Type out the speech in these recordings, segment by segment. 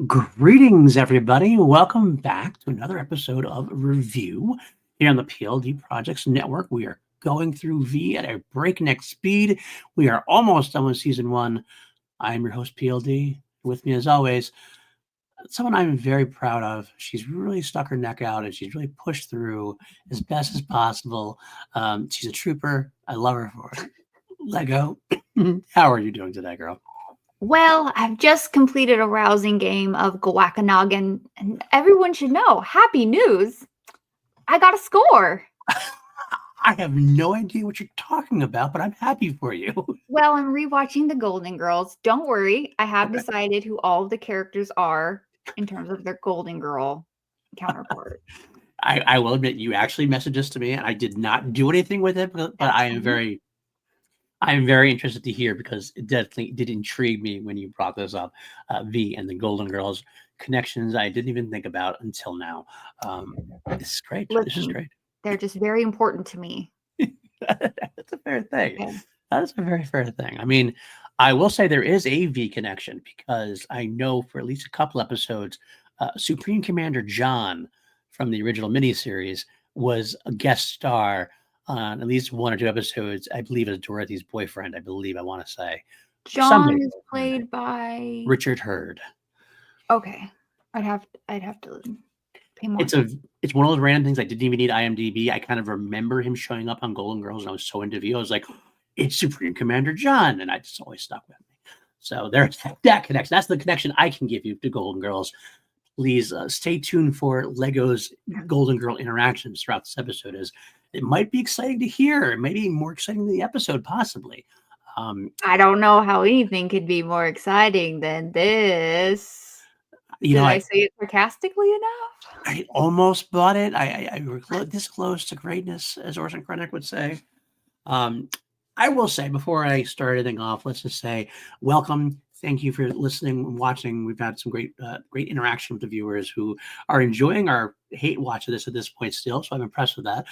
Greetings, everybody. Welcome back to another episode of Review here on the PLD Projects Network. We are going through V at a breakneck speed. We are almost done with season one. I'm your host, PLD. With me, as always, someone I'm very proud of. She's really stuck her neck out and she's really pushed through as best as possible. She's a trooper. I love her for it. Lego, how are you doing today, girl? Well, I've just completed a rousing game of Gawakanoggin, and everyone should know, happy news, I got a score. I have no idea what you're talking about, but I'm happy for you. Well, I'm rewatching The Golden Girls. Don't worry, I have decided who all of the characters are in terms of their Golden Girl counterpart. I will admit you actually messaged this to me, and I did not do anything with it, but I am very interested to hear because it definitely did intrigue me when you brought this up. V and the Golden Girls connections I didn't even think about until now. This is great. This is great. They're just very important to me. That's a fair thing. Okay. That is a very fair thing. I mean, I will say there is a V connection because I know for at least a couple episodes, Supreme Commander John from the original miniseries was a guest star on at least one or two episodes. I believe as Dorothy's boyfriend. I want to say John is played by Richard Hurd. Okay, I'd have to pay more. It's one of those random things I didn't even need IMDb. I kind of remember him showing up on Golden Girls, and I was so into V. I was like, it's Supreme Commander John, and I just always stuck with me. So there's that connection. That's the connection I can give you to Golden Girls. Please stay tuned for Lego's Golden Girl interactions throughout this episode. As it might be exciting to hear, it might be more exciting than the episode, possibly. I don't know how anything could be more exciting than this. Did I say it sarcastically enough? I almost bought it. I were this close to greatness, as Orson Krennic would say. I will say, before I start anything off, let's just say welcome. Thank you for listening and watching. We've had some great interaction with the viewers who are enjoying our hate watch of this at this point still, so I'm impressed with that.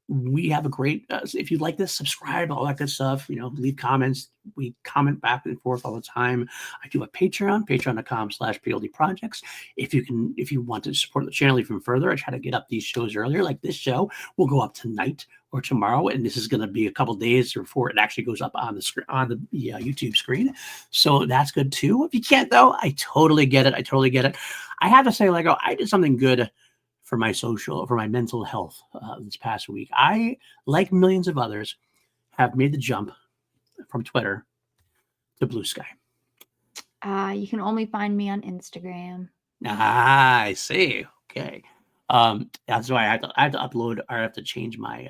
We have a great, if you like this, subscribe, all that good stuff, leave comments. We comment back and forth all the time. I do a patreon.com/PLD Projects. If you want to support the channel even further, I try to get up these shows earlier. Like this show will go up tonight or tomorrow, and this is going to be a couple days before it actually goes up on the YouTube screen. So that's good too. If you can't though, I totally get it. I have to say, Lego, I did something good for my mental health this past week. I, like millions of others, have made the jump from Twitter to Blue Sky. You can only find me on Instagram. I see. Okay. That's why I have to upload, or I have to change my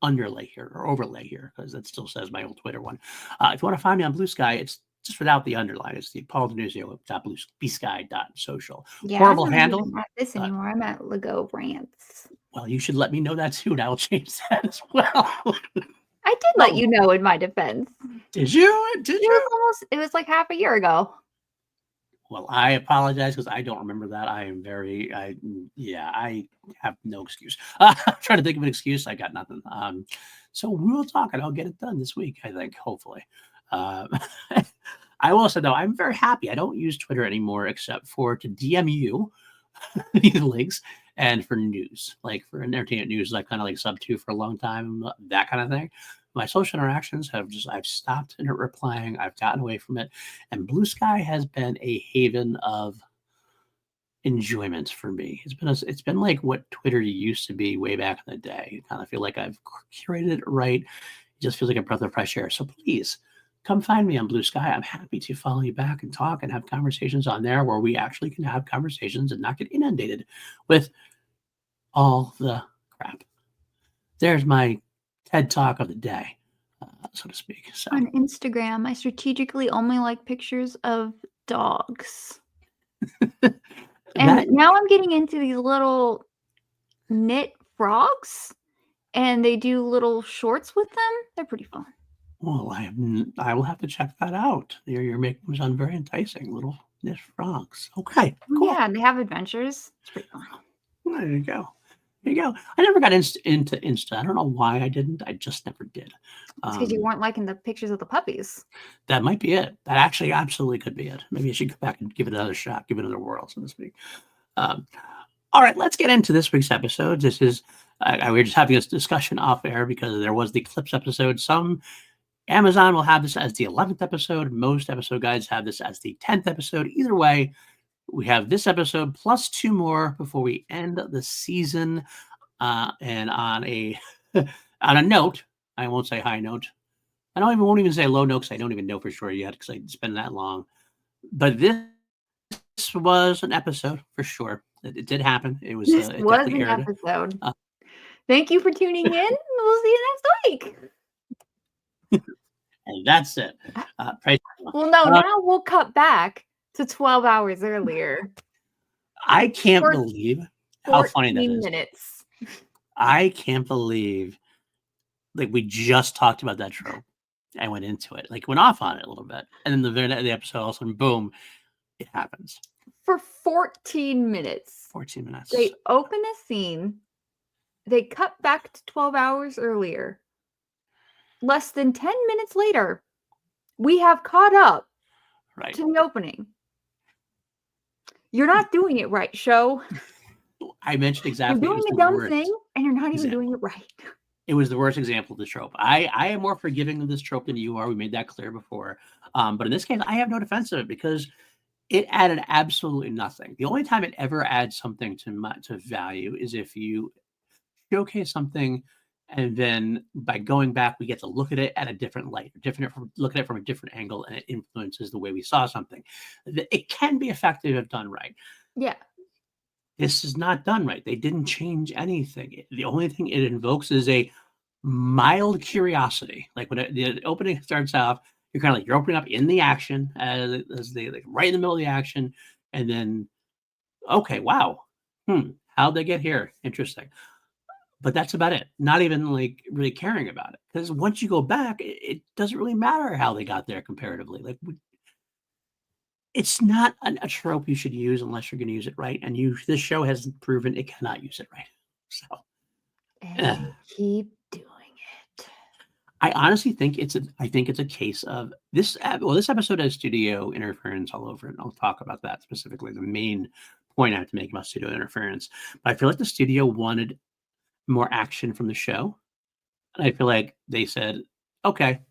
underlay here or overlay here because it still says my old Twitter one. If you want to find me on Blue Sky, it's just without the underline. It's the pauldenuzio.bluesky.social. Yeah, horrible handle. I'm not this anymore. I'm at Lego Rants. Well, you should let me know that too, and I will change that as well. I did let you know in my defense. Did you? It was like half a year ago. Well, I apologize because I don't remember that. I have no excuse. I'm trying to think of an excuse. I got nothing. So we will talk and I'll get it done this week, I think, hopefully. I will say, though, I'm very happy. I don't use Twitter anymore except for to DM you these links and for news, like for entertainment news, I kind of like sub to for a long time, that kind of thing. My social interactions I've stopped replying. I've gotten away from it. And Blue Sky has been a haven of enjoyment for me. It's been like what Twitter used to be way back in the day. I kind of feel like I've curated it right. It just feels like a breath of fresh air. So please come find me on Blue Sky. I'm happy to follow you back and talk and have conversations on there where we actually can have conversations and not get inundated with all the crap. There's my TED Talk of the day, so to speak. So. On Instagram, I strategically only like pictures of dogs. And now I'm getting into these little knit frogs, and they do little shorts with them. They're pretty fun. Well, I will have to check that out. You're making them sound very enticing, little knit frogs. Okay, cool. Yeah, and they have adventures. It's pretty fun. There you go. There you go. I never got into Insta. I don't know why I didn't. I just never did. It's because you weren't liking the pictures of the puppies. That might be it. That actually absolutely could be it. Maybe I should go back and give it another shot, give it another whirl, so to speak. All right, let's get into this week's episode. This is, we were just having this discussion off air because there was the Clips episode. Some Amazon will have this as the 11th episode. Most episode guides have this as the 10th episode. Either way, we have this episode plus 2 more before we end the season. And on a on a note, I won't say high note. Won't even say low note because I don't even know for sure yet because it's been that long. But this was an episode for sure. It did happen. It was. This It was definitely an aired. episode. Thank you for tuning in. We'll see you next week. And that's it. Praise Well, no, now we'll cut back to 12 hours earlier. I can't believe how funny that is. Minutes. I can't believe, like, we just talked about that trope. I went into it, like, went off on it a little bit, and then the very end of the episode, all of a sudden, boom, it happens. For 14 minutes. 14 minutes. They open a scene. They cut back to 12 hours earlier. Less than 10 minutes later, we have caught up to the opening. You're not doing it right, show. I mentioned exactly. You're doing a dumb thing, and you're not even doing it right. It was the worst example of the trope. I am more forgiving of this trope than you are. We made that clear before. But in this case, I have no defense of it because it added absolutely nothing. The only time it ever adds something to value is if you showcase something, and then by going back, we get to look at it at a different light, look at it from a different angle, and it influences the way we saw something. It can be effective if done right. Yeah. This is not done right. They didn't change anything. The only thing it invokes is a mild curiosity. Like when the opening starts off, you're kind of like, you're opening up in the action as they like right in the middle of the action, and then, okay, wow, how'd they get here? Interesting. But that's about it. Not even like really caring about it, because once you go back, it doesn't really matter how they got there comparatively. Like, it's not a trope you should use unless you're going to use it right. And this show has proven it cannot use it right. So, and keep doing it. I honestly think it's a case of this. Well, this episode has studio interference all over it. And I'll talk about that specifically. The main point I have to make about studio interference. But I feel like the studio wanted more action from the show, and I feel like they said, okay,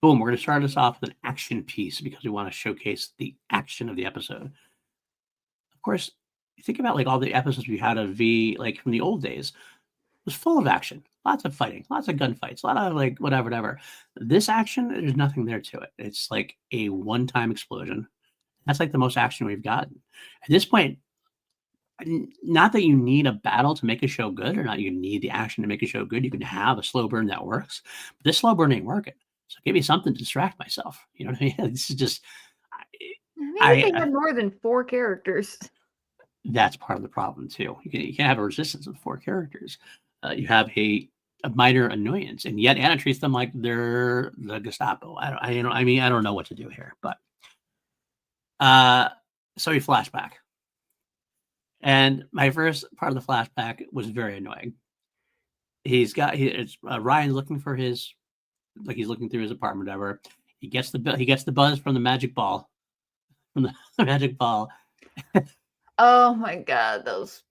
boom, we're going to start us off with an action piece because we want to showcase the action of the episode. Of course, you think about like all the episodes we had of V, like from the old days, it was full of action, lots of fighting, lots of gunfights, a lot of like whatever. This action, there's nothing there to it. It's like a one-time explosion. That's like the most action we've gotten. At this point, not that you need a battle to make a show good, or not you need the action to make a show good. You can have a slow burn that works, but this slow burn ain't working. So give me something to distract myself. You know what I mean? This is just. Maybe they had more than 4 characters. That's part of the problem too. You can't have a resistance with 4 characters. You have a minor annoyance, and yet Anna treats them like they're the Gestapo. I don't know what to do here, but so we flashback. And my first part of the flashback was very annoying. Ryan's looking for he's looking through his apartment, whatever. He gets the buzz from the magic ball, Oh my god, those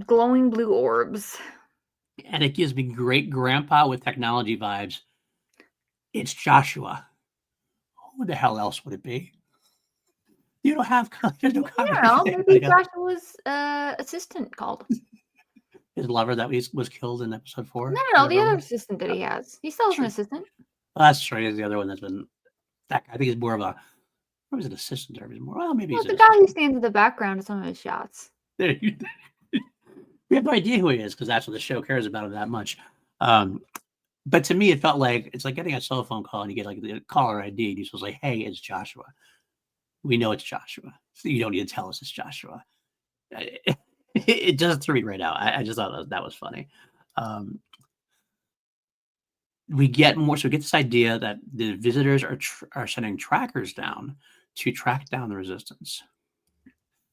glowing blue orbs. And it gives me great grandpa with technology vibes. It's Joshua. Who the hell else would it be? You don't have. There's no I don't know. Maybe Joshua's assistant called. His lover that was killed in episode 4. No, the other assistant that he has. He still has an assistant. Well, that's true. He's the other one that's been. I think he's more of a. What was an assistant? Or he's more. Well, maybe he's the guy who stands in the background of some of his shots. We have no idea who he is because that's what the show cares about him that much. But to me, it felt like it's like getting a cell phone call and you get like the caller ID. And you're supposed to say, "Hey, it's Joshua." We know it's Joshua, so you don't need to tell us it's Joshua. It just threw me right out. I just thought that was funny. We get more, so we get this idea that the visitors are sending trackers down to track down the resistance.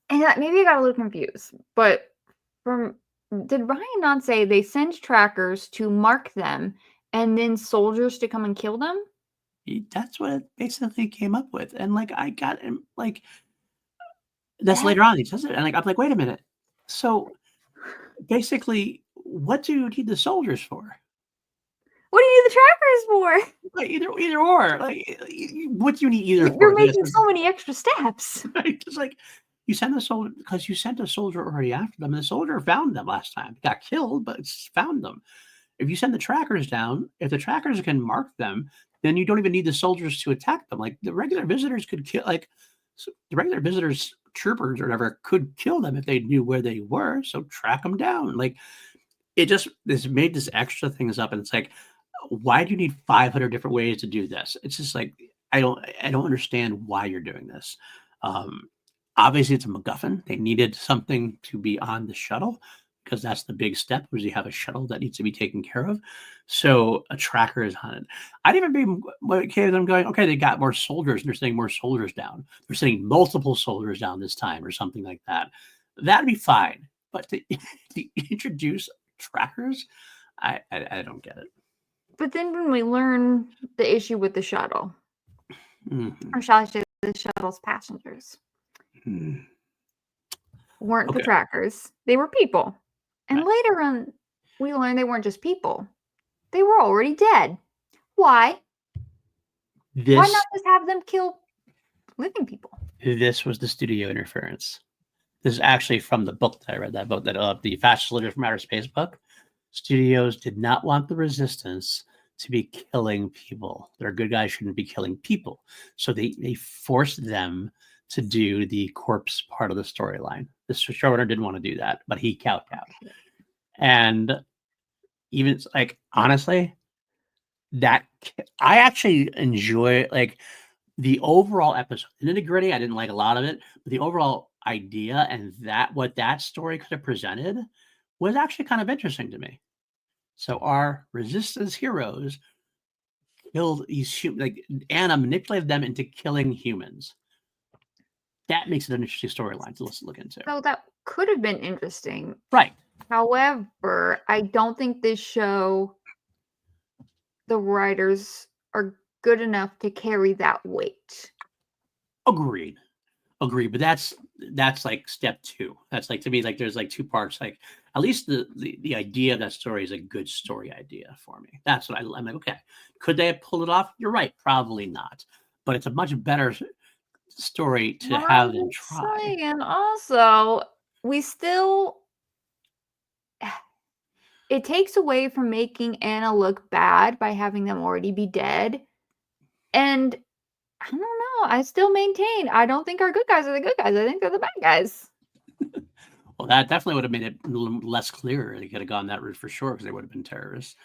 And maybe I got a little confused, but from Did Ryan not say they send trackers to mark them and then soldiers to come and kill them? That's what it basically came up with, and, like, I got him, like that's later on, he says it, and, like, I'm like, "Wait a minute." So, basically, what do you need the soldiers for? What do you need the trackers for? Like, either or, like, what do you need either for? You're making so many extra steps. Right? It's like, you send a soldier because you sent a soldier already after them, and the soldier found them last time. Got killed, but it's found them. If you send the trackers down, if the trackers can mark them, then you don't even need the soldiers to attack them. Like, the regular visitors could kill, like, the regular visitors, troopers or whatever, could kill them if they knew where they were. So track them down. Like, it just this made this extra things up, and it's like, why do you need 500 different ways to do this? It's just like, I don't understand why you're doing this. Um, Obviously, it's a MacGuffin. They needed something to be on the shuttle because that's the big step, was you have a shuttle that needs to be taken care of. So a tracker is on it. I'd even be okay with them going, okay, they got more soldiers and they're sending more soldiers down. They're sending multiple soldiers down this time or something like that. That'd be fine. But to, to introduce trackers, I don't get it. But then when we learn the issue with the shuttle, or shall I say the shuttle's passengers, weren't the trackers. They were people. And later on, we learned they weren't just people. They were already dead. Why? Why not just have them kill living people? This was the studio interference. This is actually from the book that I read, that book, that the Fastest Leader from Outer Space book. Studios did not want the Resistance to be killing people. Their good guys shouldn't be killing people. So they forced them to do the corpse part of the storyline. The showrunner didn't want to do that, but he kowtowed out. And even, like, honestly, that I actually enjoy, like, the overall episode. The nitty-gritty, I didn't like a lot of it, but the overall idea and that what that story could have presented was actually kind of interesting to me. So our Resistance heroes killed these like Anna manipulated them into killing humans. That makes it an interesting storyline to look into. So that could have been interesting. Right. However, I don't think this show, the writers are good enough to carry that weight. Agreed. But that's like step 2. That's like, to me, like, there's like 2 parts. Like, at least the idea of that story is a good story idea for me. That's what I'm like, okay, could they have pulled it off? You're right, probably not. But it's a much better story to have them try. And also, we still, it takes away from making Anna look bad by having them already be dead. And I don't know. I still maintain, I don't think our good guys are the good guys. I think they're the bad guys. Well, that definitely would have made it a little less clear. They could have gone that route for sure, because they would have been terrorists.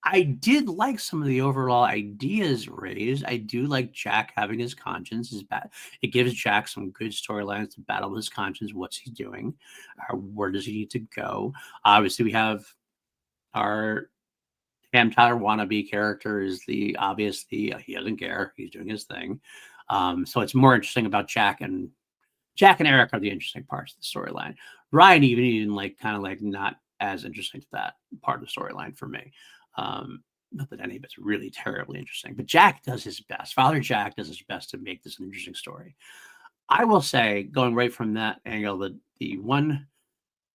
I did like some of the overall ideas raised. I do like Jack having his conscience. It gives Jack some good storylines to battle his conscience. What's he doing? Where does he need to go? Obviously, we have our Cam Tyler wannabe character is the he doesn't care. He's doing his thing. So it's more interesting about Jack and Eric are the interesting parts of the storyline. Ryan even like kind of like not as interesting to that part of the storyline for me. Not that any of it's really terribly interesting, but Jack does his best. Father Jack does his best to make this an interesting story. I will say, going right from that angle, the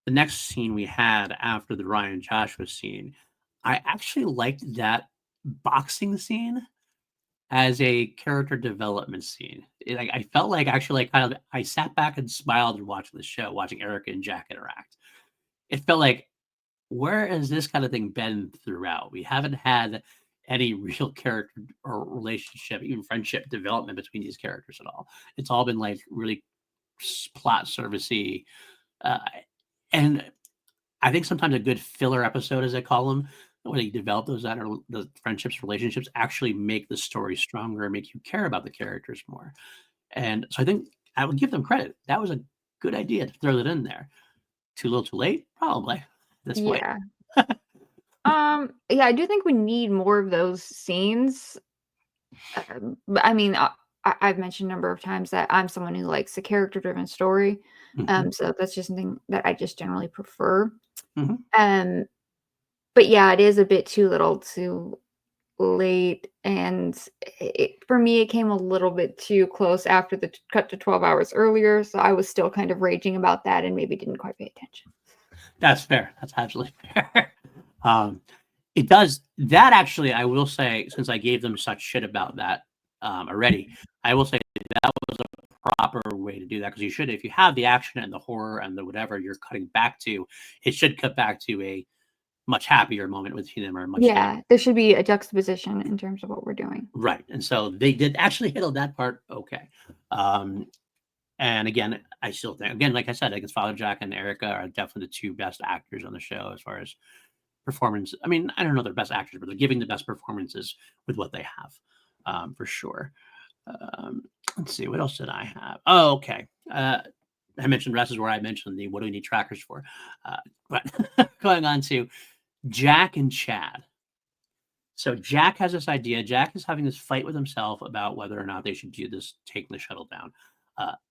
next scene we had after the Ryan Joshua scene, I actually liked that boxing scene as a character development scene. I felt like, actually, like, kind of, I sat back and smiled and watching the show, watching Erica and Jack interact. It felt like, where has this kind of thing been throughout? We haven't had any real character or relationship, even friendship development between these characters at all. It's all been like really plot servicey. And I think sometimes a good filler episode, as I call them, where you develop the friendships, relationships, actually make the story stronger, make you care about the characters more. And so I think I would give them credit. That was a good idea to throw that in there. Too little, too late, probably. This point. Yeah. Yeah, I do think we need more of those scenes. But I mean, I've mentioned a number of times that I'm someone who likes a character-driven story. So that's just something that I just generally prefer. But yeah, it is a bit too little too late, and for me, it came a little bit too close after the cut to 12 hours earlier, so I was still kind of raging about that and maybe didn't quite pay attention. That's fair. That's absolutely fair. It does that actually. I will say, since I gave them such shit about that already, I will say that was a proper way to do that, because you should, if you have the action and the horror and the whatever you're cutting back to, it should cut back to a much happier moment with them, or much there should be a juxtaposition in terms of what we're doing. Right, and so they did actually handle that part okay. And again, I still think, again, like I said, I guess Father Jack and Erica are definitely the two best actors on the show as far as performance. I mean, I don't know they're best actors, but they're giving the best performances with what they have, for sure. Let's see, what else did I have? Oh, okay. I mentioned Russ is where I mentioned the what do we need trackers for? But going on to Jack and Chad. So Jack has this idea. Jack is having this fight with himself about whether or not they should do this, taking the shuttle down.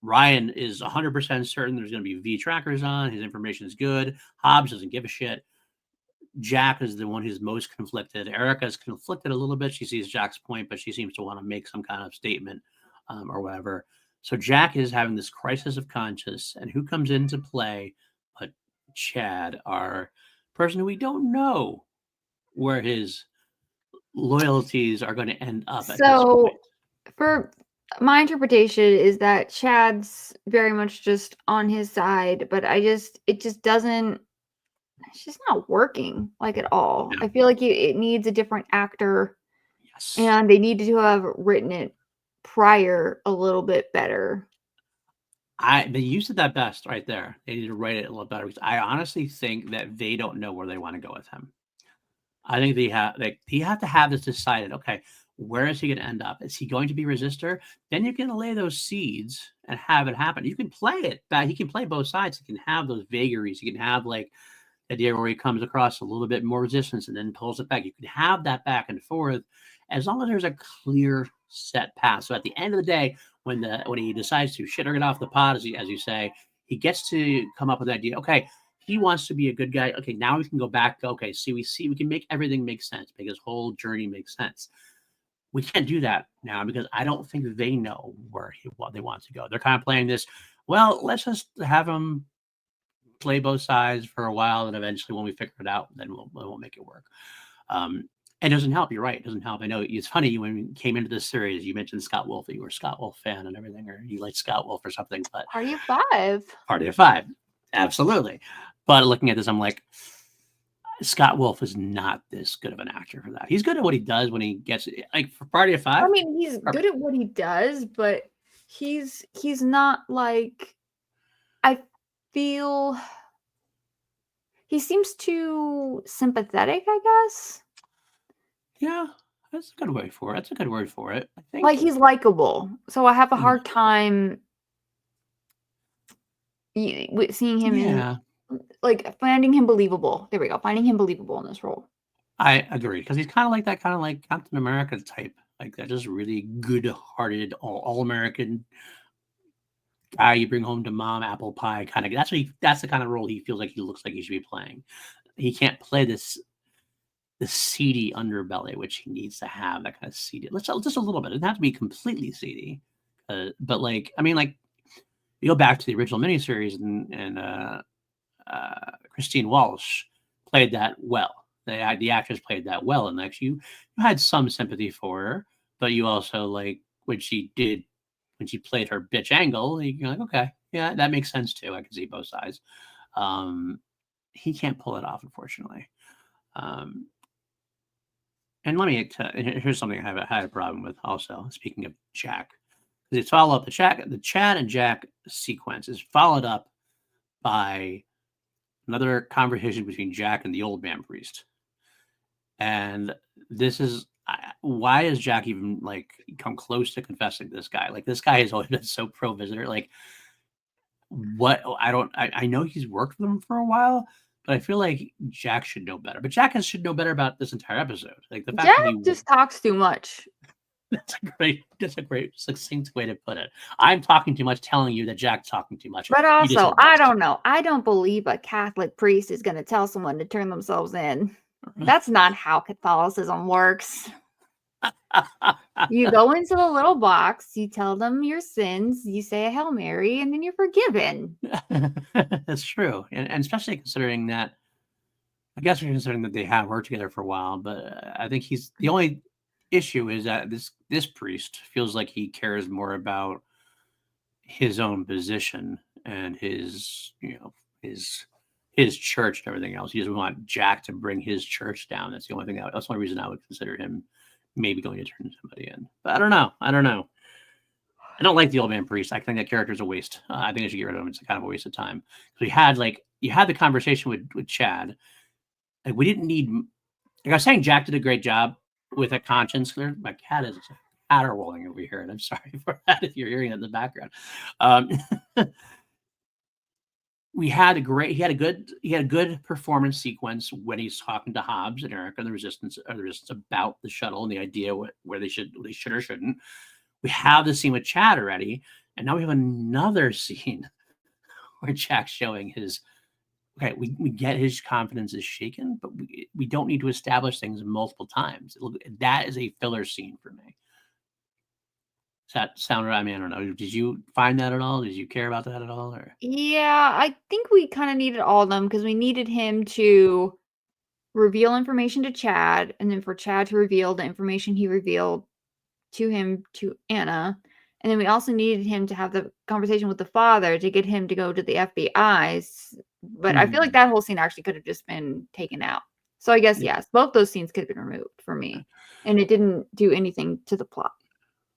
Ryan is 100% certain there's going to be V trackers on. His information is good. Hobbs doesn't give a shit. Jack is the one who's most conflicted. Erica is conflicted a little bit. She sees Jack's point, but she seems to want to make some kind of statement or whatever. So Jack is having this crisis of conscience, and who comes into play but Chad, our person who we don't know where his loyalties are going to end up at this point. For my interpretation is that Chad's very much just on his side, but it's just not working like at all. I feel like it needs a different actor. Yes. And they needed to have written it prior a little bit better. They used it that best right there. They need to write it a little better, because I honestly think that they don't know where they want to go with him. I think you have to have this decided. Okay, where is he going to end up? Is he going to be resistor? Then you can lay those seeds and have it happen. You can play it back. He can play both sides. He can have those vagaries. You can have like the idea where he comes across a little bit more resistance and then pulls it back. You can have that back and forth as long as there's a clear set path. So at the end of the day, when he decides to shit or get off the pot, as you say, he gets to come up with the idea. Okay, he wants to be a good guy. Okay, now we can go back. Okay, we can make everything make sense. Make his whole journey make sense. We can't do that now because I don't think they know where they want to go. They're kind of playing this. Well, let's just have him play both sides for a while, and eventually, when we figure it out, then we'll make it work. It doesn't help. You're right. It doesn't help. I know it's funny when we came into this series, you mentioned Scott Wolf. You were a Scott Wolf fan and everything, or you like Scott Wolf or something. But Party of Five. Party of Five, absolutely. But looking at this, I'm like, Scott Wolf is not this good of an actor for that. He's good at what he does when he gets like for Party of Five. I mean, he's good at what he does, but he's not like, I feel he seems too sympathetic, I guess. Yeah, that's a good word for it. That's a good word for it. I think like he's likable, so I have a hard time seeing him in, like, finding him believable. There we go, finding him believable in this role. I agree, because he's kind of like that, kind of like Captain America type, like that, just really good-hearted, all-American guy you bring home to mom, apple pie kind of. That's the kind of role he feels like he looks like he should be playing. He can't play the seedy underbelly, which he needs to have, that kind of seedy. Just a little bit. It doesn't have to be completely seedy, but like, I mean, like, you go back to the original miniseries, and Christine Walsh played that well. The actress played that well, and like you had some sympathy for her, but you also, like, when she played her bitch angle, you're like, okay, yeah, that makes sense too. I can see both sides. He can't pull it off, unfortunately. And here's something I had a problem with also. Speaking of Jack, because it's followed up, the Chad and Jack sequence is followed up by another conversation between Jack and the old man priest. And this is why is Jack even like come close to confessing to this guy? Like, this guy has always been so pro visitor. Like, what I know he's worked with him for a while, but I feel like Jack should know better. But Jack should know better about this entire episode. Like, the fact Jack that he just talks too much. That's a great succinct way to put it. I'm talking too much, telling you that Jack's talking too much. But You just also, said I yes. don't know. I don't believe a Catholic priest is going to tell someone to turn themselves in. That's not how Catholicism works. You go into the little box, you tell them your sins, you say a Hail Mary, and then you're forgiven. That's true. And especially considering that, I guess we're considering that they have worked together for a while, but I think he's the only issue is that this priest feels like he cares more about his own position and his, his church and everything else. He doesn't want Jack to bring his church down. That's the only thing. That's the only reason I would consider him maybe going to turn somebody in. But I don't know. I don't like the old man priest. I think that character is a waste. I think I should get rid of him. It's kind of a waste of time. So you had the conversation with Chad. Like we didn't need. Like I was saying, Jack did a great job with a conscience. My cat is caterwauling over here, and I'm sorry for that if you're hearing it in the background. He had a good performance sequence when he's talking to Hobbs and Eric and the resistance about the shuttle and the idea where they should or shouldn't. We have the scene with Chad already, and now we have another scene where Jack's showing his. Okay, we get his confidence is shaken, but we don't need to establish things multiple times. That is a filler scene for me. Does that sound right? I mean, I don't know. Did you find that at all? Did you care about that at all? Or Yeah, I think we kind of needed all of them because we needed him to reveal information to Chad, and then for Chad to reveal the information he revealed to him to Anna. And then we also needed him to have the conversation with the father to get him to go to the FBI's. But I feel like that whole scene actually could have just been taken out. So I guess, yes, both those scenes could have been removed for me. And it didn't do anything to the plot.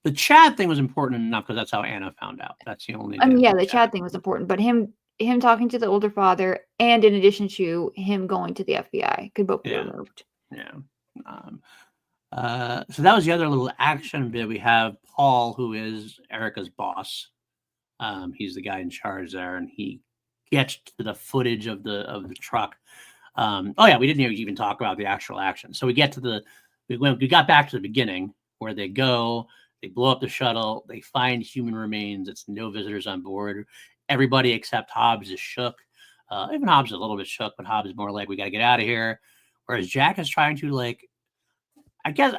The Chad thing was important enough because that's how Anna found out. That's the only. I mean, yeah, the Chad thing was important, but him talking to the older father, and in addition to him going to the FBI, could both be removed. Yeah. So that was the other little action bit. We have Paul, who is Erica's boss. He's the guy in charge there, and he gets to the footage of the truck. We didn't even talk about the actual action. So we got back to the beginning where they go. They blow up the shuttle. They find human remains. It's no visitors on board. Everybody except Hobbs is shook. Even Hobbs is a little bit shook, but Hobbs is more like, we got to get out of here. Whereas Jack is trying to, like, I guess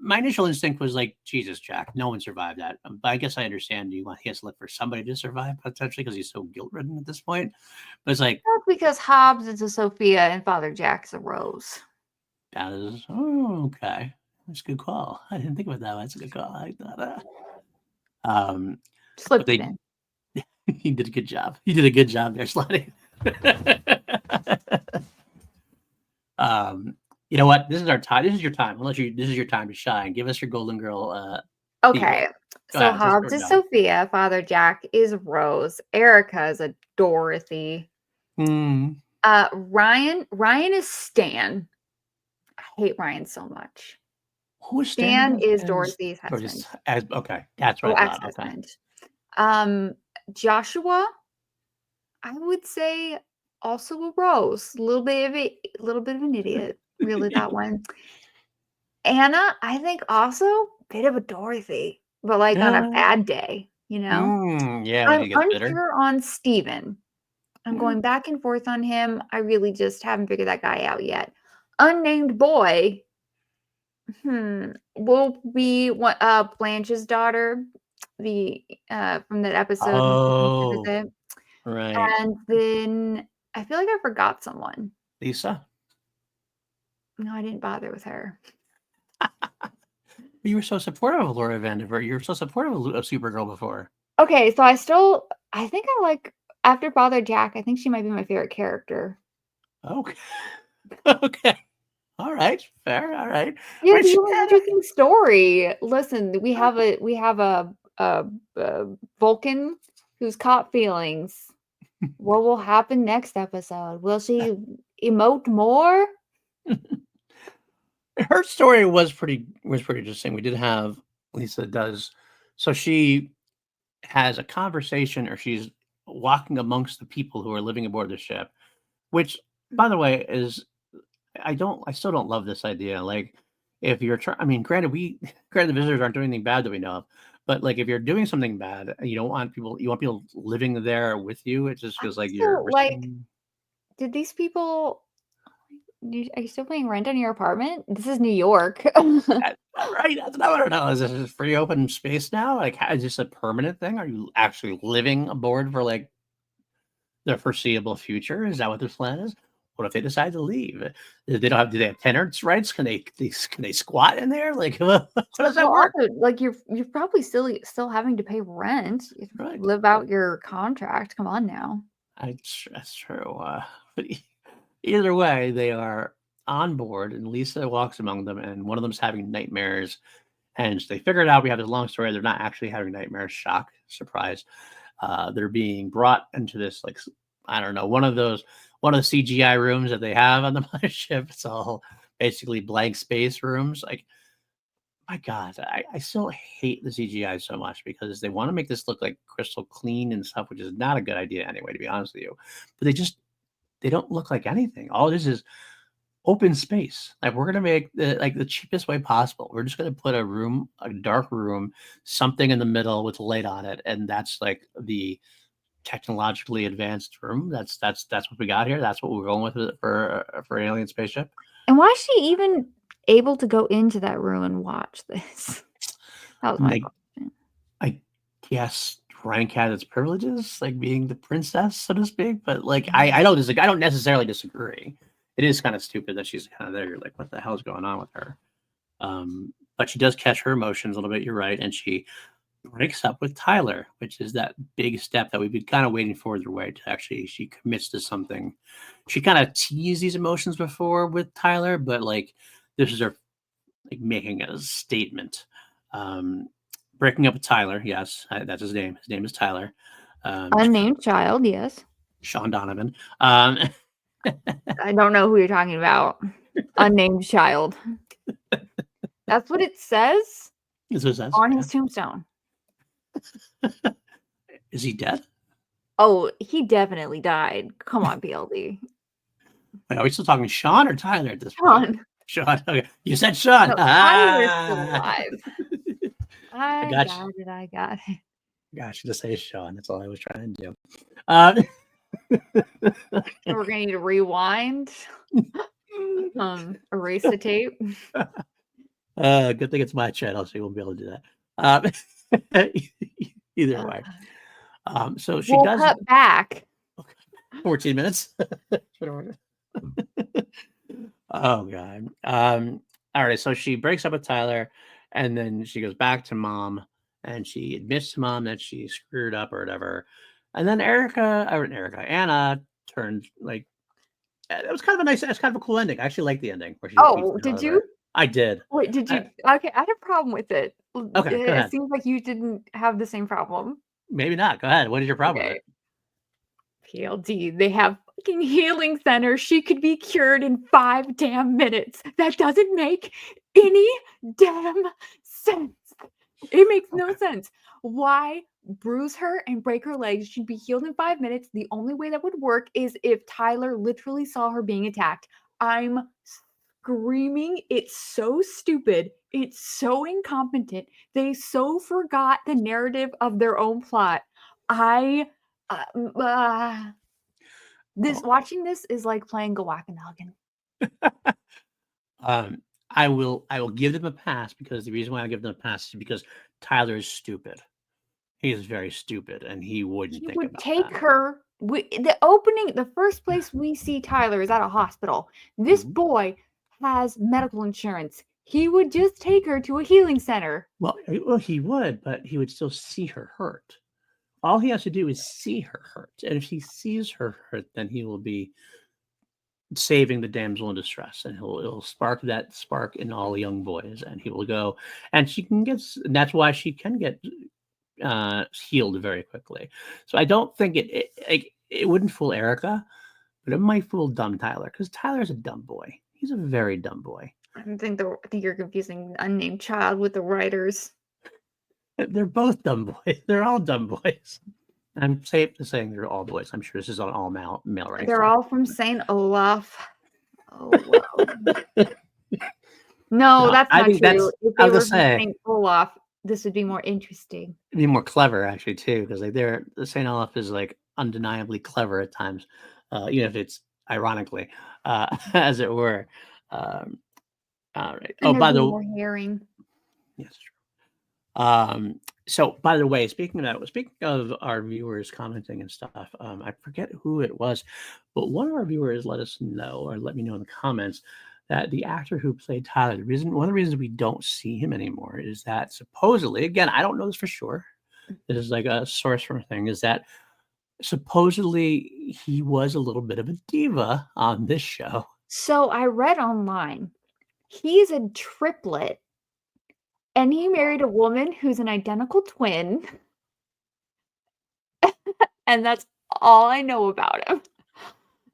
my initial instinct was like, Jesus, Jack, no one survived that. But I guess I understand he has to look for somebody to survive, potentially, because he's so guilt-ridden at this point. But it's like... That's because Hobbs is a Sophia and Father Jack's a Rose. That is... okay. That's a good call. I didn't think about that. That's a good call. I like that. Slipped it in. He did a good job. He did a good job there, sliding. You know what? This is our time. This is your time. This is your time to shine. Give us your Golden Girl. Okay. So Hobbs is Sophia. Father Jack is Rose. Erica is a Dorothy. Ryan is Stan. I hate Ryan so much. Who's Stan is Dorothy's husband. Okay, that's right. Ex-husband. Okay. Joshua, I would say also a Rose. A little bit of an idiot. Really, that one. Anna, I think also a bit of a Dorothy, but like on a bad day, you know? Yeah, I'm unsure on Steven. I'm going back and forth on him. I really just haven't figured that guy out yet. Unnamed boy. Will be Blanche's daughter, the from that episode. Oh, right. And then I feel like I forgot someone. Lisa? No, I didn't bother with her. You were so supportive of Laura Vanderbilt. You were so supportive of Supergirl before. Okay, so I think I like, after Father Jack, I think she might be my favorite character. Okay. Okay. All right. Fair. All right. Yeah, it's an interesting story. Listen, we have a Vulcan who's caught feelings. What will happen next episode? Will she emote more? Her story was pretty interesting. We did have Lisa does, so she has a conversation, or she's walking amongst the people who are living aboard the ship, which, by the way, is I still don't love this idea. Like, if you're trying, I mean, granted, the visitors aren't doing anything bad that we know of, but like if you're doing something bad, and you want people living there with you. It just feels like you're risking. Did these people? Are you still paying rent on your apartment? This is New York. Right, that's what I want to know. Is this free open space now? Like, is this a permanent thing? Are you actually living aboard for like the foreseeable future? Is that what this plan is? What if they decide to leave? They don't have. Do they have tenants' rights? Can they squat in there? Like, what does that work? Also, like you're probably still having to pay rent. You Right. live out your contract. Come on now. That's true. But either way, they are on board, and Lisa walks among them, and one of them's having nightmares. And they figured out, we have this long story. They're not actually having nightmares. Shock, surprise. They're being brought into this, like, I don't know, one of the CGI rooms that they have on the mothership. It's all basically blank space rooms. Like, my God, I still hate the CGI so much because they want to make this look like crystal clean and stuff, which is not a good idea anyway, to be honest with you. But they don't look like anything. All it is open space. Like, we're gonna make the cheapest way possible. We're just gonna put a dark room, something in the middle with light on it, and that's like the technologically advanced room. That's what we got here. That's what we're going with for an alien spaceship. And why is she even able to go into that room and watch this? That was my question. I guess rank had its privileges, like being the princess, so to speak. But like, I don't necessarily disagree. It is kind of stupid that she's kind of there. You're like, what the hell's going on with her? But she does catch her emotions a little bit. You're right, and she breaks up with Tyler, which is that big step that we've been kind of waiting for their way to actually. She commits to something. She kind of teased these emotions before with Tyler, but like this is her like making a statement. Breaking up with Tyler, yes, that's his name. His name is Tyler. Unnamed child, yes. Sean Donovan. I don't know who you're talking about. Unnamed child. That's what it says on his tombstone. Is he dead? Oh, he definitely died. Come on, PLD. Wait, are we still talking Sean or Tyler at this point? Sean. Okay. You said Sean. No, Tyler's still alive. I got it. Gosh, to say Sean. That's all I was trying to do. We're gonna need to rewind. Erase the tape. Good thing it's my channel, so you won't be able to do that. Either way. So she does cut back. 14 minutes. Oh God. All right. So she breaks up with Tyler, and then she goes back to mom, and she admits to mom that she screwed up or whatever. And then Anna turned like it was kind of that's kind of a cool ending. I actually like the ending. Where she did you? I did. Wait, did you? Okay, I had a problem with it. Okay, go ahead. It seems like you didn't have the same problem. Maybe not. Go ahead. What is your problem with it? PLD, they have fucking healing center. She could be cured in 5 damn minutes. That doesn't make any damn sense. It makes no sense. Why bruise her and break her legs? She'd be healed in 5 minutes. The only way that would work is if Tyler literally saw her being attacked. I'm screaming. It's so stupid. It's so incompetent. They so forgot the narrative of their own plot. Watching this is like playing Gawakamelgan. I will give them a pass because the reason why I give them a pass is because Tyler is stupid. He is very stupid, and he wouldn't think about take her. The first place we see Tyler is at a hospital. This boy has medical insurance. He would just take her to a healing center. Well, he would, but he would still see her hurt. All he has to do is see her hurt, and if he sees her hurt, then he will be saving the damsel in distress, and it'll spark that spark in all young boys, and he will go, and she can get. And that's why she can get healed very quickly. So I don't think it wouldn't fool Erica, but it might fool dumb Tyler because Tyler's a dumb boy. He's a very dumb boy. I think you're confusing unnamed child with the writers. They're both dumb boys. They're all dumb boys. I'm safe to saying they're all boys. I'm sure this is on all male right? They're all from St. Olaf. Oh, wow. No, that's I not think true. that's. If I they was gonna were from say St. Olaf, this would be more interesting. it'd be more clever actually too, because like the Saint Olaf is like undeniably clever at times, even if it's ironically, as it were. Um, all right. And Oh, there'd by be the more herring. yes, so by the way, speaking of our viewers commenting and stuff, I forget who it was, but one of our viewers let us know or let me know in the comments that the actor who played Tyler, one of the reasons we don't see him anymore is that supposedly, again, I don't know this for sure. This is like a source from a thing, is that supposedly he was a little bit of a diva on this show. So I read online, he's a triplet, and he married a woman who's an identical twin. And that's all I know about him.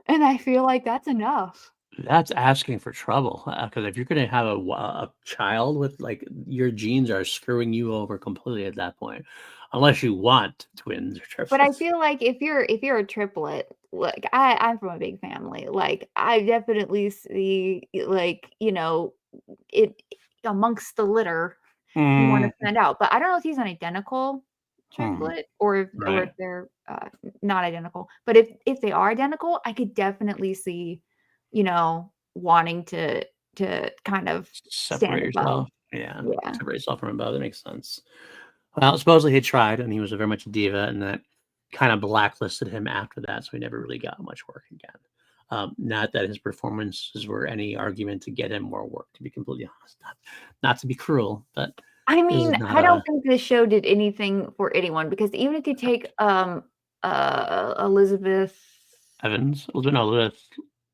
And I feel like that's enough. That's asking for trouble, because if you're gonna have a child with like your genes are screwing you over completely at that point, unless you want twins or But I triplets. feel like if you're a triplet, like I'm from a big family. Like I definitely see like, it amongst the litter you want to Mm, stand out. But I don't know if he's an identical hmm, triplet or if right. they're not identical. But if they are identical, I could definitely see, wanting to kind of stand Separate above. yourself. Yeah, Yeah. separate yourself from above. That makes sense. Well, supposedly he tried, and he was very much a diva, and that kind of blacklisted him after that, so he never really got much work again. Not that his performances were any argument to get him more work, to be completely honest. Not to be cruel, but I this is mean, not I don't a think this show did anything for anyone because even if you take, Elizabeth Elizabeth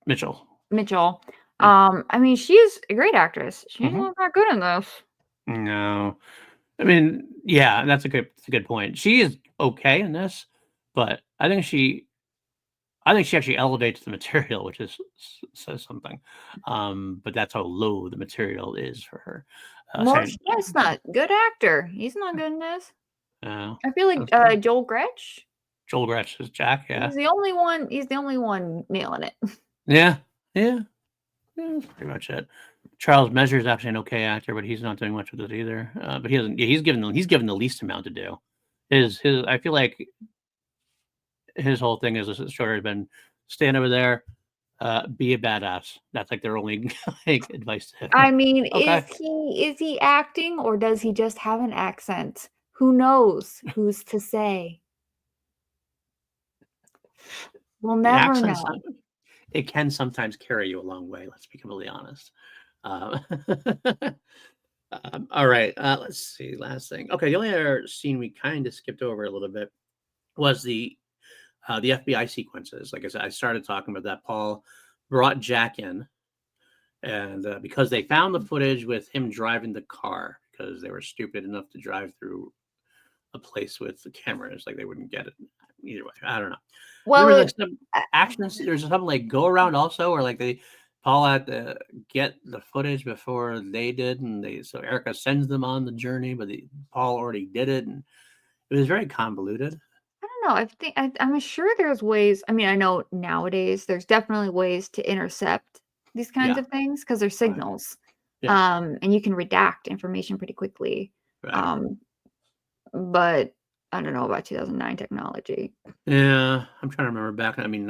Mitchell. Mitchell, Yeah. I mean, she's a great actress. She's Mhm. not that good in this. No. I mean, yeah, that's a good point. She is okay in this, but I think she actually elevates the material, which says something. But that's how low the material is for her. Morris Chestnut, good actor. He's not good in this. Uh, I feel like, okay. Joel Gretsch, Joel Gretsch is Jack. Yeah, he's the only one nailing it. yeah, yeah. Yeah, that's pretty much it. Charles Measure is actually an okay actor, but he's not doing much with it either. But he hasn't. Yeah, he's given the least amount to do. His I feel like his whole thing is this short has been stand over there, be a badass. That's like their only like advice to him. I mean, Okay. is he acting or does he just have an accent? Who knows? Who's to say? We'll The never accents, know. it can sometimes carry you a long way. Let's be completely honest. Uh, all right. Let's see. Last thing. Okay. The only other scene we kind of skipped over a little bit was the FBI sequences. Like I said, I started talking about that. Paul brought Jack in, and because they found the footage with him driving the car, because they were stupid enough to drive through a place with the cameras, like they wouldn't get it either way. I don't know. And there Well, was like some actions. There's something like go around also, where like Paul had to get the footage before they did, and so Erica sends them on the journey, but Paul already did it, and it was very convoluted. I don't know. I'm sure there's ways. I mean, I know nowadays there's definitely ways to intercept these kinds Yeah, of things because they're right. signals. Yeah, And you can redact information pretty quickly. right. Um, but I don't know about 2009 technology. Yeah, I'm trying to remember back. I mean,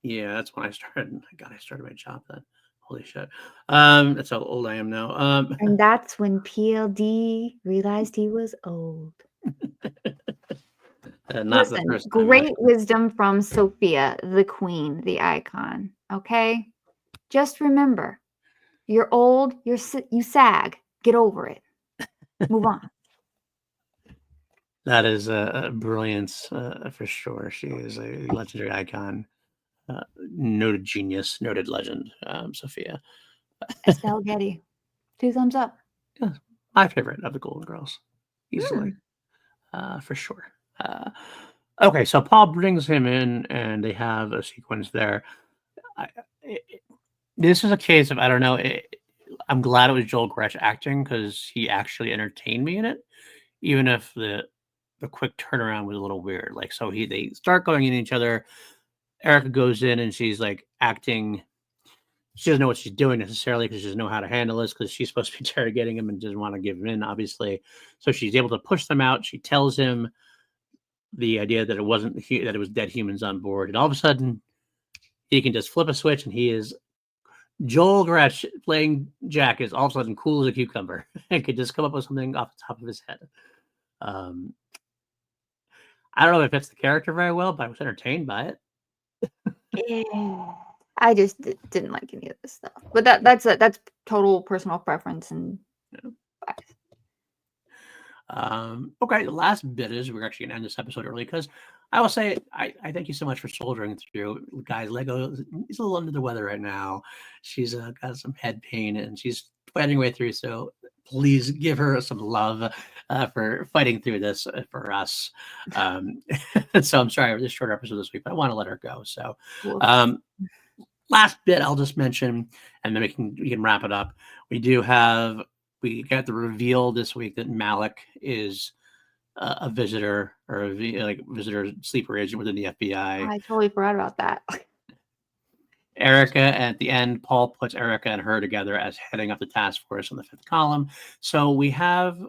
yeah, that's when I started. God, I started my job then. Holy shit. That's how old I am now. And that's when PLD realized he was old. Not the Listen, first time great actually. wisdom from Sophia, the queen, the icon. Okay? Just remember, you're old, you sag. Get over it. Move on. That is a brilliance for sure. She is a legendary icon, noted genius, noted legend, Sophia. Estelle Getty. 2 thumbs up. Yeah, my favorite of the Golden Girls, easily, Hmm. for sure. Uh, okay, so Paul brings him in, and they have a sequence there. I, this is a case of I don't know. I'm glad it was Joel Gretsch acting because he actually entertained me in it, even if the quick turnaround was a little weird. Like, so they start going in each other. Erica goes in and she's like acting. she doesn't know what she's doing necessarily because she doesn't know how to handle this because she's supposed to be interrogating him and doesn't want to give him in, obviously. So she's able to push them out. She tells him the idea that it wasn't that it was dead humans on board, and all of a sudden he can just flip a switch and he is Joel Gretsch playing Jack is all of a sudden cool as a cucumber and could just come up with something off the top of his head. I don't know if it fits the character very well, but I was entertained by it. Yeah. I just didn't like any of this stuff, but that's total personal preference and. Okay, the last bit is we're actually gonna end this episode early because I will say I thank you so much for soldiering through, guys. Lego is a little under the weather right now. She's got some head pain and she's fighting her way through. So please give her some love for fighting through this for us. So I'm sorry for this short episode this week, but I want to let her go. So last bit I'll just mention, and then we can wrap it up. We got the reveal this week that Malik is a visitor or visitor sleeper agent within the FBI. I totally forgot about that. Erica, at the end, Paul puts Erica and her together as heading up the task force on the 5th column. So we have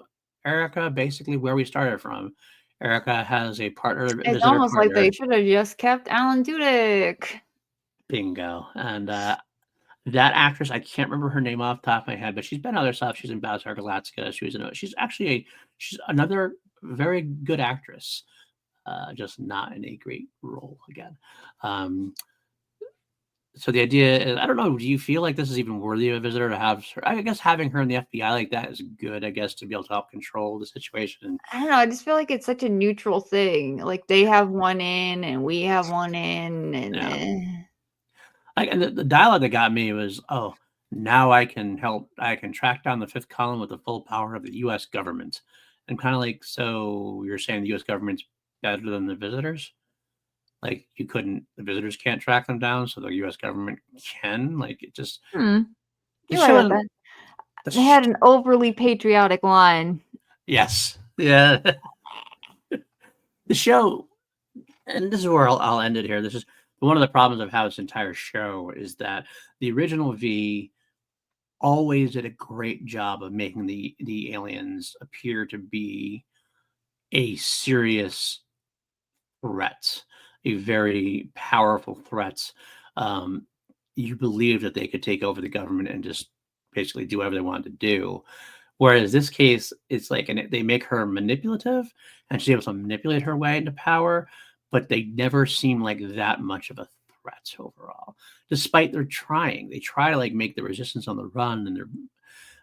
Erica basically where we started from. Erica has a partner. It's almost like they should have just kept Alan Tudyk. Bingo. And that actress, I can't remember her name off the top of my head, but she's been other stuff. She's in Battlestar Galactica. She's actually she's another very good actress, just not in a great role again. So the idea is, I don't know, do you feel like this is even worthy of a visitor to have her? I guess having her in the FBI like that is good, I guess, to be able to help control the situation. I don't know. I just feel like it's such a neutral thing. Like they have one in and we have one in, and and the dialogue that got me was, oh, now I can track down the 5th column with the full power of the U.S. government. And kind of like, so you're saying the U.S. government's better than the visitors? Like the visitors can't track them down, so the U.S. government can? Like it just. You're right about that. They had an overly patriotic line. Yes. Yeah. The show, and this is where I'll end it here. This is one of the problems of how this entire show is that the original V always did a great job of making the aliens appear to be a serious threat, a very powerful threat. You believe that they could take over the government and just basically do whatever they wanted to do. Whereas this case, it's like, and they make her manipulative and she's able to manipulate her way into power, but they never seem like that much of a threat overall, despite their trying. They try to like make the resistance on the run,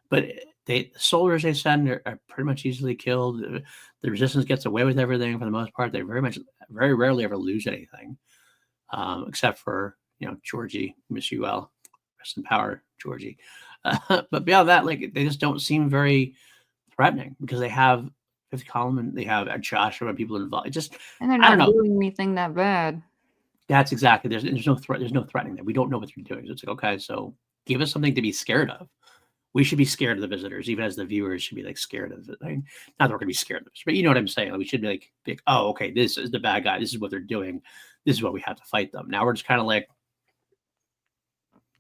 but the soldiers they send are pretty much easily killed. The resistance gets away with everything for the most part. They very rarely ever lose anything, except for Georgie. Miss you well, rest in power, Georgie. But beyond that, like they just don't seem very threatening because they have 5th column and they have Joshua and people involved. And they're not doing anything that bad. That's exactly. There's no threat. There's no threatening them. We don't know what they're doing. So it's like, okay, so give us something to be scared of. We should be scared of the visitors, even as the viewers should be like scared of it. Not that we're gonna be scared of this, but you know what I'm saying. Like, we should be like, oh, okay, this is the bad guy. This is what they're doing. This is what we have to fight them. Now we're just kind of like.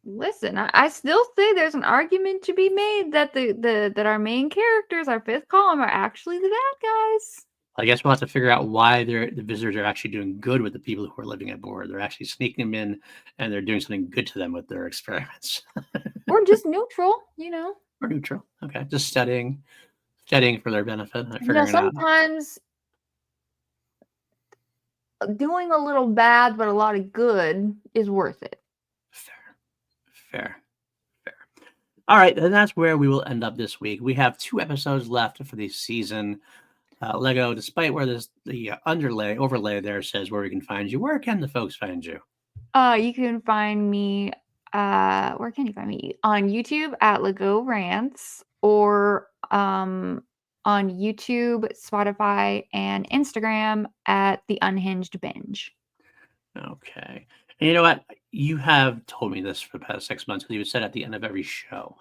Listen, I still say there's an argument to be made that that our main characters, our 5th column, are actually the bad guys. I guess we'll have to figure out why the visitors are actually doing good with the people who are living at board. They're actually sneaking them in, and they're doing something good to them with their experiments. Or just neutral, Or neutral. Okay, just studying for their benefit. Sometimes doing a little bad but a lot of good is worth it. Fair. All right, and that's where we will end up this week. We have 2 episodes left for the season. Lego, despite where the overlay there says where we can find you, where can the folks find you? You can find me. Where can you find me? On YouTube at Lego Rants, or on YouTube, Spotify, and Instagram at The Unhinged Binge. Okay. And you know what? You have told me this for the past 6 months because you said at the end of every show.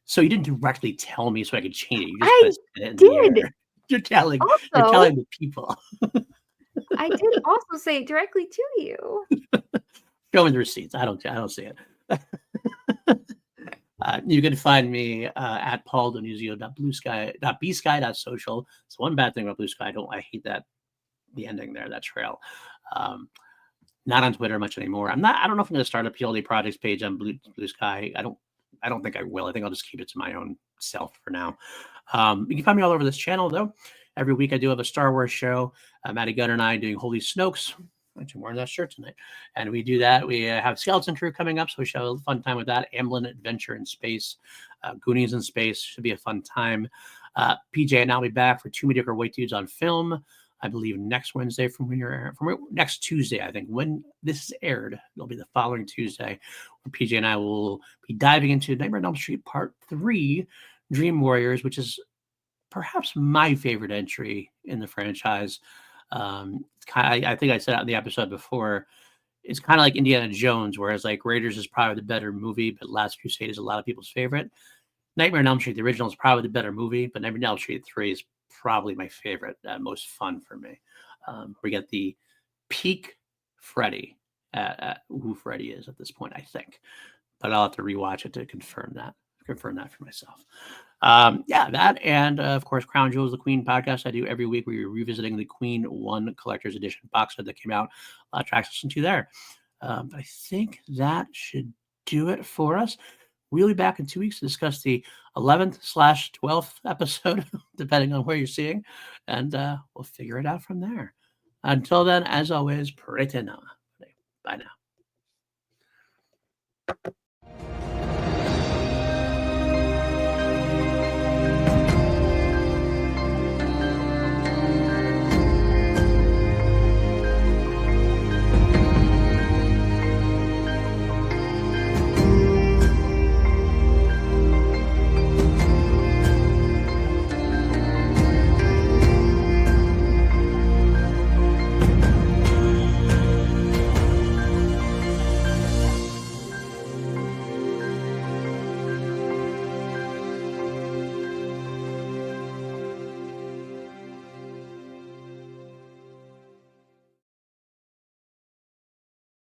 So you didn't directly tell me so I could change it. You just said it in the air. You're telling the people. I did also say it directly to you. Show me the receipts. I don't see it. You can find me at paul.donizio.bluesky.bsky.social. It's one bad thing about Blue Sky. I hate that the ending there, that trail. Not on Twitter much anymore. I don't know if I'm going to start a PLD Projects page on Blue Sky. I don't think I will. I think I'll just keep it to my own self for now. You can find me all over this channel, though. Every week I do have a Star Wars show. Maddie Gunner and I doing Holy Snokes. I'm wearing that shirt tonight. And we do that. We have Skeleton Crew coming up, so we should have a fun time with that. Amblin Adventure in Space. Goonies in Space. Should be a fun time. PJ and I'll be back for Two Mediocre White Dudes on Film. I believe next Wednesday from next Tuesday, I think. When this is aired, it'll be the following Tuesday, where PJ and I will be diving into Nightmare on Elm Street Part 3, Dream Warriors, which is perhaps my favorite entry in the franchise. I think I said it in the episode before, it's kind of like Indiana Jones, whereas like Raiders is probably the better movie, but Last Crusade is a lot of people's favorite. Nightmare on Elm Street, the original, is probably the better movie, but Nightmare on Elm Street 3 is probably my favorite, most fun for me. We get the peak Freddy at who Freddy is at this point, I think, but I'll have to rewatch it to confirm that for myself. That, and of course, Crown Jewels, the Queen podcast I do every week. We're revisiting the Queen 1 Collector's Edition box set that came out. A lot of tracks to listen to there. I think that should do it for us. We'll be back in 2 weeks to discuss the 11th/12th episode, depending on where you're seeing, and we'll figure it out from there. Until then, as always, Pretena.